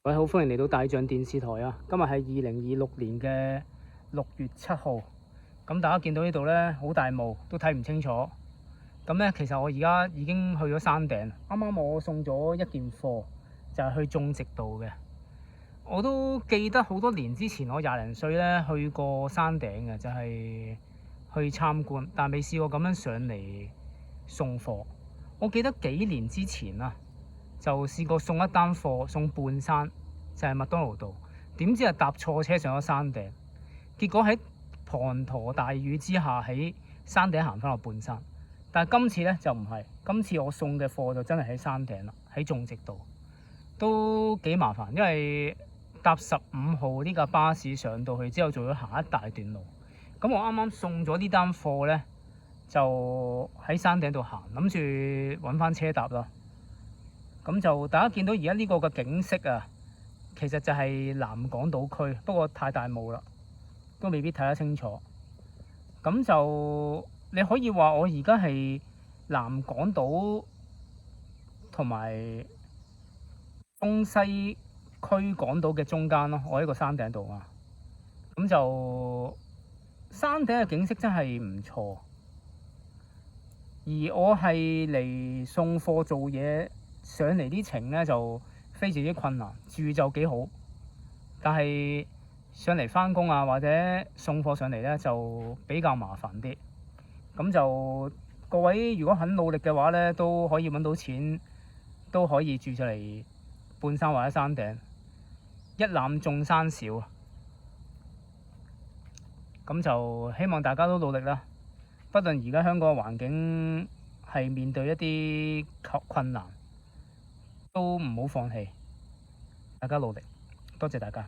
各位好，歡迎嚟到大象電視台啊！今日係2026年嘅6月7號。咁大家見到呢度呢，好大霧，都睇唔清楚。咁呢，其實我而家已經去咗山頂。啱啱我送咗一件貨，就係去種植度嘅。我都記得好多年之前，我廿零歲呢去過山頂嘅，就係去參觀，但未試過咁樣上嚟送貨。我記得幾年之前啊，就試過送一單貨，送半山，就係麥當勞道。點知係搭錯車上咗山頂，結果喺滂沱大雨之下喺山頂行翻落半山。但係今次呢就唔係，今次我送嘅貨就真係喺山頂啦，喺種植度，都幾麻煩，因為搭15號呢架巴士上到去之後，仲要行一大段路。咁我啱啱送咗呢單貨呢，就喺山頂度行，諗住揾翻車搭啦。咁就大家見到而家呢個嘅景色啊，其實就係南港島區，不過太大霧啦，都未必睇得清楚。咁就你可以話我而家係南港島同埋東西區港島嘅中間咯，我喺個山頂度啊。咁就山頂嘅景色真係唔錯，而我係嚟送貨做嘢。上嚟啲程咧就非常之困難，住就幾好，但係上嚟返工啊或者送貨上嚟咧就比較麻煩啲。咁就各位如果肯努力嘅話咧，都可以揾到錢，都可以住上嚟半山或者山頂，一覽眾山小。咁就希望大家都努力啦。不論而家香港嘅環境係面對一啲困難，都唔好放棄，大家努力，多謝大家。